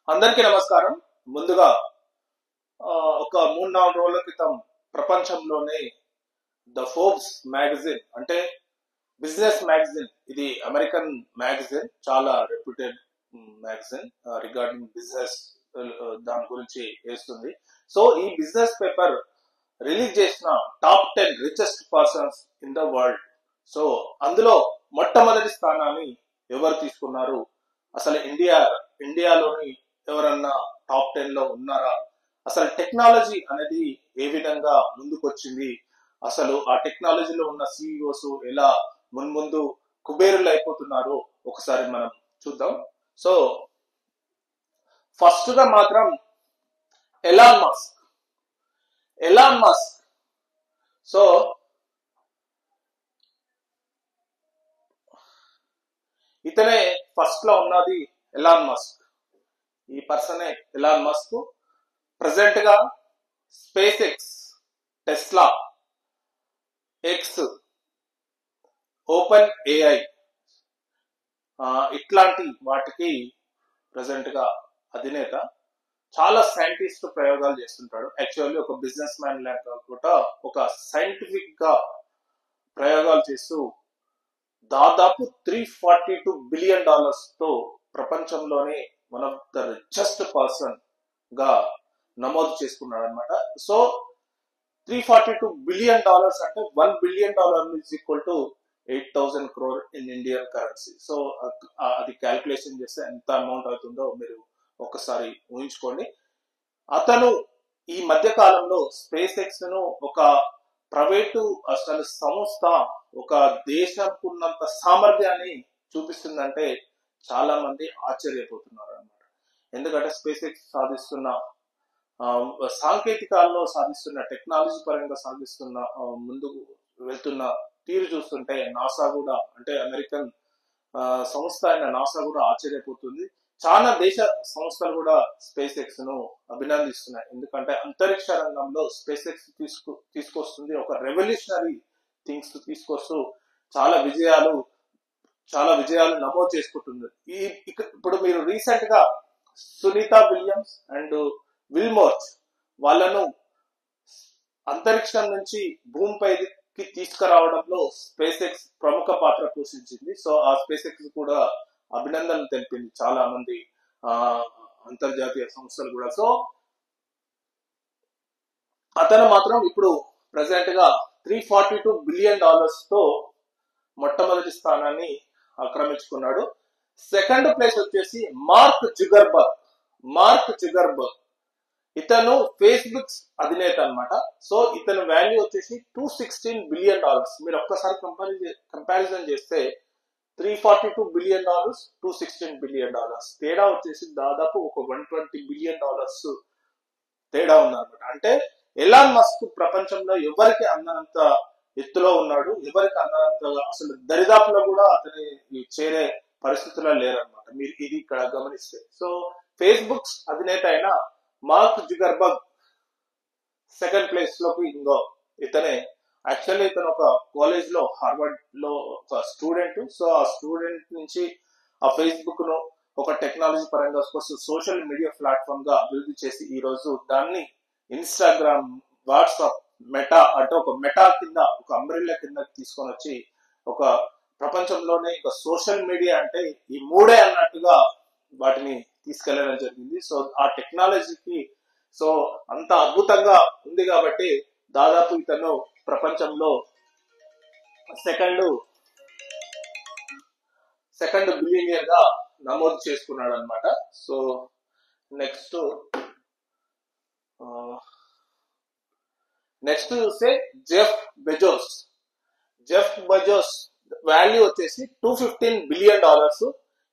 అందరికీ నమస్కారం. ముందుగా ఒక 3-4 రోజుల క్రితం ప్రపంచంలోనే ద ఫోర్బ్స్ మ్యాగజైన్ అంటే బిజినెస్ మ్యాగజైన్, ఇది అమెరికన్ మ్యాగజైన్, చాలా రెప్యూటెడ్ మ్యాగజైన్ రిగార్డింగ్ బిజినెస్ దాని గురించి వేస్తుంది. సో ఈ బిజినెస్ పేపర్ రిలీజ్ చేసిన top 10 richest persons in the world. So అందులో మొట్టమొదటి స్థానాన్ని ఎవరు తీసుకున్నారు? అసలు ఇండియాలోని ఎవరన్నా టాప్ 10 లో ఉన్నారా? అసలు టెక్నాలజీ అనేది ఏ విధంగా ముందుకొచ్చింది? అసలు ఆ టెక్నాలజీలో ఉన్న సిఇఓస్ ఎలా మున్ముందు కుబేరులు అయిపోతున్నారో ఒకసారి మనం చూద్దాం. సో ఫస్ట్ గా మాత్రం ఎలాన్ మస్క్. సో ఇతనే ఫస్ట్ లో ఉన్నది ఎలాన్ మస్క్. ఈ పర్సనే ఎలాన్ మస్క్. ప్రెసెంట్ గా space X, Tesla, X, open AI ఇట్లాంటి వాటికి ప్రెసెంట్ గా అధినేత. చాలా సైంటిస్ట్ ప్రయోగాలు చేస్తుంటాడు. యాక్చువల్లీ ఒక బిజినెస్ మ్యాన్ లాగా కూడా ఒక సైంటిఫిక్ గా ప్రయోగాలు చేస్తూ దాదాపు $342 బిలియన్ తో ప్రపంచంలోనే one of the richest person గా నమోదు చేసుకున్నాడు అనమాట. సో $342 బిలియన్ అంటే $1 billion is equal to 8,000 crore in Indian currency. So అది క్యాల్కులేషన్ చేస్తే ఎంత అమౌంట్ అవుతుందో మీరు ఒకసారి ఊహించుకోండి. అతను ఈ మధ్య కాలంలో స్పేస్ ఎక్స్ ను ఒక ప్రైవేటు అసలు సంస్థ ఒక దేశంకున్నంత సామర్థ్యాన్ని చూపిస్తుందంటే చాలా మంది ఆశ్చర్యపోతున్నారు అన్నమాట. ఎందుకంటే స్పేస్ ఎక్స్ సాధిస్తున్న సాంకేతికాల్లో సాధిస్తున్న టెక్నాలజీ పరంగా సాధిస్తున్న ముందుకు వెళ్తున్న తీరు చూస్తుంటే నాసా కూడా, అంటే అమెరికన్ సంస్థ అయిన నాసా కూడా ఆశ్చర్యపోతుంది. చాలా దేశ సంస్థలు కూడా స్పేస్ ఎక్స్ ను అభినందిస్తున్నాయి. ఎందుకంటే అంతరిక్ష రంగంలో స్పేస్ ఎక్స్ తీసుకొస్తుంది ఒక రెవల్యూషనరీ థింగ్స్ తీసుకొస్తూ చాలా విజయాలు నమోదు చేసుకుంటుంది. ఇప్పుడు మీరు రీసెంట్ గా సునీత విలియమ్స్ అండ్ విల్మోర్ వాళ్ళను అంతరిక్షం నుంచి భూమిపైకి తీసుకురావడంలో స్పేస్ ఎక్స్ ప్రముఖ పాత్ర పోషించింది. సో ఆ స్పేస్ ఎక్స్ కూడా అభినందనలు తెలిపింది చాలా మంది అంతర్జాతీయ సంస్థలు కూడా. సో అతను మాత్రం ఇప్పుడు ప్రెసెంట్ గా $342 బిలియన్ తో మొట్టమొదటి స్థానాన్ని ఆక్రమించుకున్నాడు. సెకండ్ ప్లేస్ వచ్చేసి మార్క్ జుగర్బర్గ్. ఇతను ఫేస్బుక్ అధినేత అన్నమాట. సో ఇతను వాల్యూ వచ్చేసి $216 బిలియన్. మీరు ఒక్కసారి కంపారిజన్ చేస్తే $342 బిలియన్, $216 బిలియన్ తేడా వచ్చేసి దాదాపు ఒక $120 బిలియన్ తేడా ఉందన్నమాట. అంటే ఎలాన్ మస్క్ ప్రపంచంలో ఎవరికి అందనంత ఎత్తులో ఉన్నాడు, ఎవరికి అందనంత అసలు దరిదాపులో కూడా అతని చేరే పరిస్థితుల్లో లేరన్నమాట. మీరు ఇది ఇక్కడ గమనిస్తే. సో ఫేస్బుక్ అధినేత అయిన మార్క్ జుగర్బర్గ్ సెకండ్ ప్లేస్ లోకి ఇంకో ఇతనే. యాక్చువల్లీ ఇతను ఒక కాలేజ్ లో, హార్వర్డ్ లో ఒక స్టూడెంట్. సో ఆ స్టూడెంట్ నుంచి ఆ ఫేస్బుక్ ను ఒక టెక్నాలజీ పరంగా సోషల్ మీడియా ప్లాట్ఫామ్ గా అభివృద్ధి చేసి ఈ రోజు దాన్ని ఇన్స్టాగ్రామ్, వాట్సాప్, మెటా అంటే ఒక మెటా కింద, ఒక అంబ్రెల్లా కింద తీసుకొని వచ్చి ఒక ప్రపంచంలోనే ఒక సోషల్ మీడియా అంటే ఈ మూడే అన్నట్టుగా వాటిని తీసుకెళ్లడం జరిగింది. సో ఆ టెక్నాలజీకి సో అంత అద్భుతంగా ఉంది కాబట్టి దాదాపు ఇతను ప్రపంచంలో సెకండ్ బిలియనియర్ గా నమోదు చేసుకున్నాడు అనమాట. సో నెక్స్ట్ చూస్తే జెఫ్ బెజోస్ వాల్యూ వచ్చేసి $215 బిలియన్.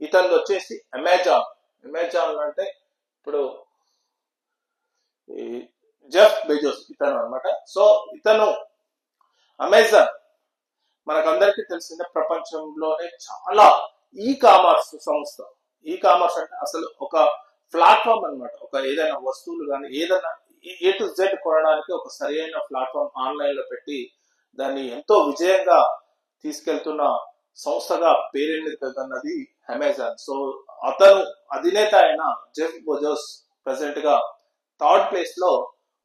ఇతను వచ్చేసి అమెజాన్ అంటే ఇప్పుడు జెఫ్ బెజోస్ ఇతను అనమాట. సో ఇతను అమెజాన్ మనకందరికీ తెలిసిన ప్రపంచంలోనే చాలా ఈ కామర్స్ సంస్థ. ఈ కామర్స్ అంటే అసలు ఒక ప్లాట్ఫామ్ అనమాట. ఒక ఏదైనా వస్తువులు కానీ ఏదైనా A to Z కొనడానికి ఒక సరైన ప్లాట్ఫామ్ ఆన్లైన్ లో పెట్టి దాన్ని ఎంతో విజయంగా తీసుకెళ్తున్న సంస్థగా పేరెన్నికన్నది అమెజాన్. సో అతను అధినేత అయిన జెఫ్ బెజోస్ ప్రెసెంట్ గా థర్డ్ ప్లేస్ లో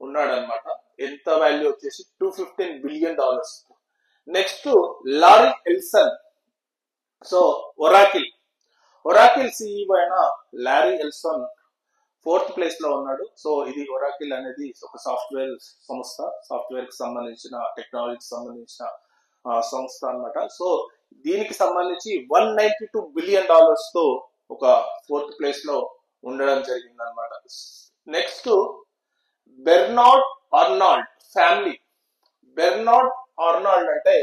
ఉన్నాడు అనమాట. ఎంత వాల్యూ వచ్చేసి $215 billion. Next lorry ఎల్సన్. So Oracle CEO అయిన లారీ ఎల్సన్ ఫోర్త్ ప్లేస్ లో ఉన్నాడు. సో ఇది ఒరాకిల్ అనేది ఒక సాఫ్ట్వేర్ సంస్థ, సాఫ్ట్వేర్ కి సంబంధించిన టెక్నాలజీకి సంబంధించిన సంస్థ అన్నమాట. సో దీనికి సంబంధించి $192 బిలియన్ తో ఒక ఫోర్త్ ప్లేస్ లో ఉండడం జరిగింది అనమాట. Next Bernard Arnold family. Bernard Arnold అంటే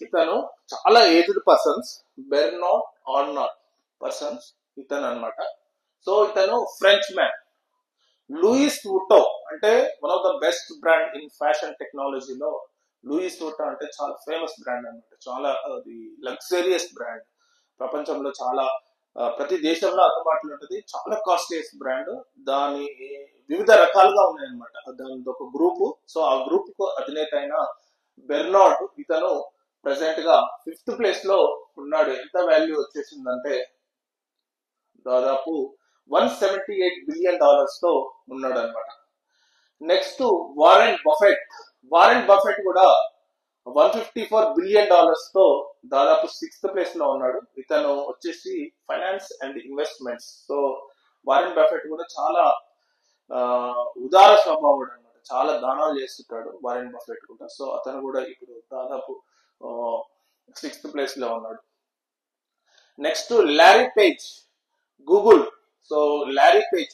ఇతను చాలా aged persons. Bernard Arnold persons ఇతను అనమాట. సో ఇతను ఫ్రెంచ్ మ్యాన్. లూయిస్ వుటో అంటే one of the best brand in fashion టెక్నాలజీలో లూయిస్ వుటో అంటే చాలా ఫేమస్ బ్రాండ్ అనమాట. చాలా అది లగ్జరియస్ బ్రాండ్. ప్రపంచంలో చాలా ప్రతి దేశంలో అందుబాటులో ఉంటుంది. చాలా కాస్ట్లీయస్ బ్రాండ్. దాని వివిధ రకాలుగా ఉన్నాయన్నమాట. దాని ఒక గ్రూపు. సో ఆ గ్రూప్ కు అధినేత అయిన బెర్నార్డ్ ఇతను ప్రెసెంట్ గా ఫిఫ్త్ ప్లేస్ లో ఉన్నాడు. ఎంత వాల్యూ వచ్చేసిందంటే దాదాపు $178 బిలియన్ తో ఉన్నాడు అనమాట. నెక్స్ట్ వారెన్ బఫెట్ కూడా $154 బిలియన్ తో దాదాపు సిక్స్త్ ప్లేస్ లో ఉన్నాడు. ఇతను వచ్చేసి finance and investments. So Warren Buffett కూడా చాలా ఉదార స్వభావుడు అనమాట. చాలా దానాలు చేస్తుంటాడు వారెన్ బఫెట్ కూడా. సో అతను కూడా ఇప్పుడు దాదాపు సిక్స్త్ ప్లేస్ లో ఉన్నాడు. Next Larry page Google. So Larry Page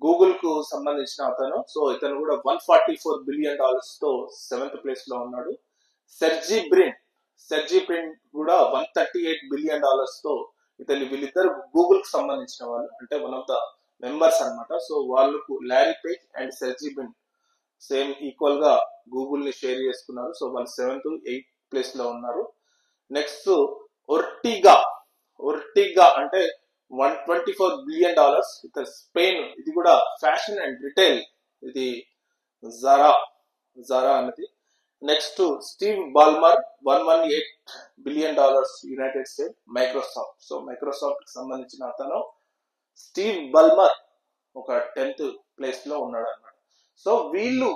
Google కు సంబంధించిన అతను. సో ఇతను కూడా $144 బిలియన్ తో సెవెంత్ ప్లేస్ లో ఉన్నాడు. సెర్జీ బ్రిన్ కూడా $138 బిలియన్ తో వీళ్ళిద్దరు గూగుల్ కు సంబంధించిన వాళ్ళు, అంటే వన్ ఆఫ్ ద మెంబర్స్ అనమాట. సో వాళ్ళకు Larry Page and Sergei Brin same equal గా గూగుల్ ని షేర్ చేసుకున్నారు. సో వాళ్ళు 7th 8th ప్లేస్ లో ఉన్నారు. నెక్స్ట్ ఒర్టిగా అంటే $124 బిలియన్. ఇతను స్పెయిన్. ఇది కూడా ఫ్యాషన్ అండ్ రిటైల్. ఇది జారా అనేది. Next Steve Ballmer $118 billion United states Microsoft. So Microsoft కి సంబంధించిన అతను స్టీవ్ బాల్మర్ ఒక 10th ప్లేస్ లో ఉన్నాడు అనమాట. సో వీళ్ళు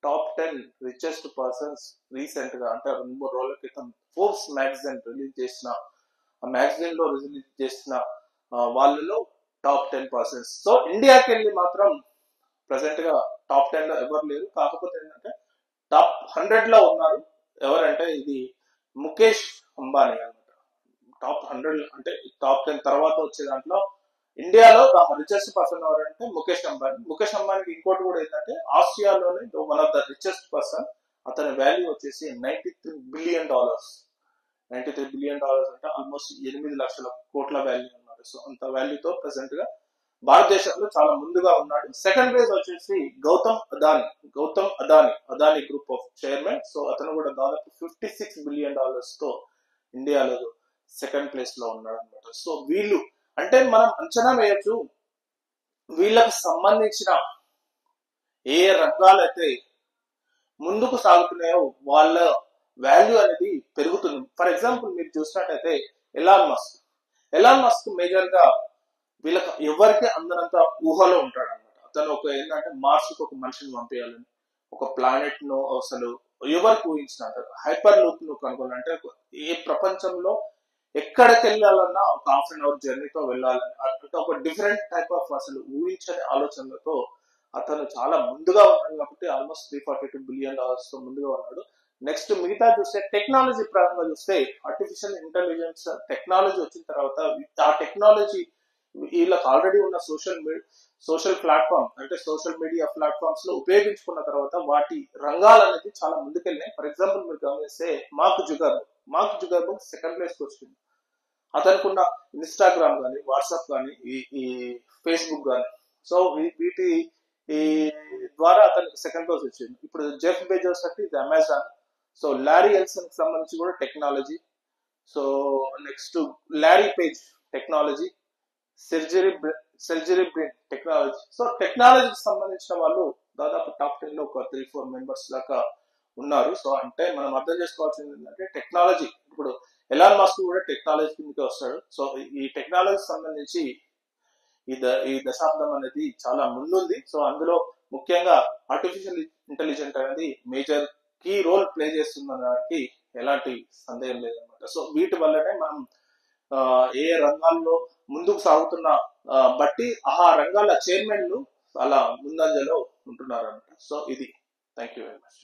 టాప్ 10 రిచెస్ట్ పర్సన్స్ రీసెంట్ గా అంటే 2-3 రోజుల క్రితం ఫోర్బ్స్ మ్యాగజైన్ రిలీజ్ చేసిన మ్యాగజైన్ లో రిలీజ్ చేసిన వాళ్ళలో టాప్ 10 పర్సన్స్. సో ఇండియాకి వెళ్ళి మాత్రం ప్రెసెంట్ గా టాప్ 10 లో ఎవరు లేరు. కాకపోతే ఏంటంటే టాప్ 100 లో ఉన్నారు. ఎవరంటే ఇది ముఖేష్ అంబానీ అనమాట. టాప్ 100 అంటే టాప్ 10 తర్వాత వచ్చే దాంట్లో ఇండియాలో రిచెస్ట్ పర్సన్ ఎవరంటే ముఖేష్ అంబానీకి ఇంకోటి కూడా ఏంటంటే ఆసియాలోనే one of the richest person. అతని వాల్యూ వచ్చేసి $93 బిలియన్. $93 బిలియన్ అంటే ఆల్మోస్ట్ 8 లక్షల కోట్ల వాల్యూ అన్నమాట. సో అంత వాల్యూతో ప్రెసెంట్ గా భారతదేశంలో చాలా ముందుగా ఉన్నాడు. సెకండ్ ప్లేస్ వచ్చేసి Gautam Adani group of chairman. So అతను కూడా దాదాపు $56 బిలియన్ తో ఇండియాలో సెకండ్ ప్లేస్ లో ఉన్నాడు అనమాట. సో వీళ్ళు అంటే మనం అంచనా వేయచ్చు వీళ్ళకు సంబంధించిన ఏ రంగాలైతే ముందుకు సాగుతున్నాయో వాళ్ళ వాల్యూ అనేది పెరుగుతుంది. ఫర్ ఎగ్జాంపుల్ మీరు చూసినట్టయితే ఎలాన్ మస్క్ మేజర్ గా వీళ్ళకి ఎవరికి అందరంత ఊహలో ఉంటాడు అనమాట. అతను ఒక ఏంటంటే మార్స్ కు ఒక మనిషిని పంపించాలని, ఒక ప్లానెట్ ను అసలు ఎవరికి ఊహించినట్టు హైపర్ లూప్ ను కనుగొనాలంటే ఏ ప్రపంచంలో ఎక్కడికి వెళ్ళాలన్నా ఒక ½ an hour జర్నీతో వెళ్ళాలని అంటే ఒక డిఫరెంట్ టైప్ ఆఫ్ అసలు ఊహించని ఆలోచనలతో అతను చాలా ముందుగా ఉన్నాడు. కాబట్టి ఆల్మోస్ట్ $342 బిలియన్ తో ముందుగా ఉన్నాడు. నెక్స్ట్ మిగతా చూస్తే టెక్నాలజీ పరంగా చూస్తే ఆర్టిఫిషియల్ ఇంటెలిజెన్స్ టెక్నాలజీ వచ్చిన తర్వాత ఆ టెక్నాలజీ వీళ్ళకి ఆల్రెడీ ఉన్న సోషల్ ప్లాట్ఫామ్ అంటే సోషల్ మీడియా ప్లాట్ఫామ్స్ లో ఉపయోగించుకున్న తర్వాత వాటి రంగాలు అనేది చాలా ముందుకెళ్ళినాయి. ఫర్ ఎగ్జాంపుల్ మీరు గమనిస్తే మార్క్ జుగర్బర్గ్ సెకండ్ ప్లేస్ కి వచ్చింది. అతనుకున్న ఇన్స్టాగ్రామ్ కానీ వాట్సాప్ కానీ ఈ ఫేస్బుక్ కానీ సో వీటి ద్వారా అతనికి సెకండ్ ప్లేస్ వచ్చింది. ఇప్పుడు జెఫ్ బెజోస్ అంటే ఇది అమెజాన్. సో లారీ ఎల్సన్ కి సంబంధించి కూడా technology. So next Larry Page technology, Sergey Brin technology. So టెక్నాలజీకి సంబంధించిన వాళ్ళు దాదాపు టాప్ 10 లో ఒక 3-4 మెంబర్స్ దాకా ఉన్నారు. సో అంటే మనం అర్థం చేసుకోవాల్సింది ఏంటంటే టెక్నాలజీ ఇప్పుడు ఎలాన్ మస్క్ కూడా టెక్నాలజీ కిందకి వస్తాడు. సో ఈ టెక్నాలజీ సంబంధించి ఈ దశాబ్దం అనేది చాలా ముందుంది. సో అందులో ముఖ్యంగా ఆర్టిఫిషియల్ ఇంటెలిజెంట్ అనేది మేజర్ కీ రోల్ ప్లే చేస్తుందనడానికి ఎలాంటి సందేహం లేదనమాట. సో వీటి వల్లనే మనం ఏ రంగాల్లో ముందుకు సాగుతున్న బట్టి ఆ రంగాల చైర్మన్లు అలా ముందంజలో ఉంటున్నారు అనమాట. సో ఇది. Thank you very much.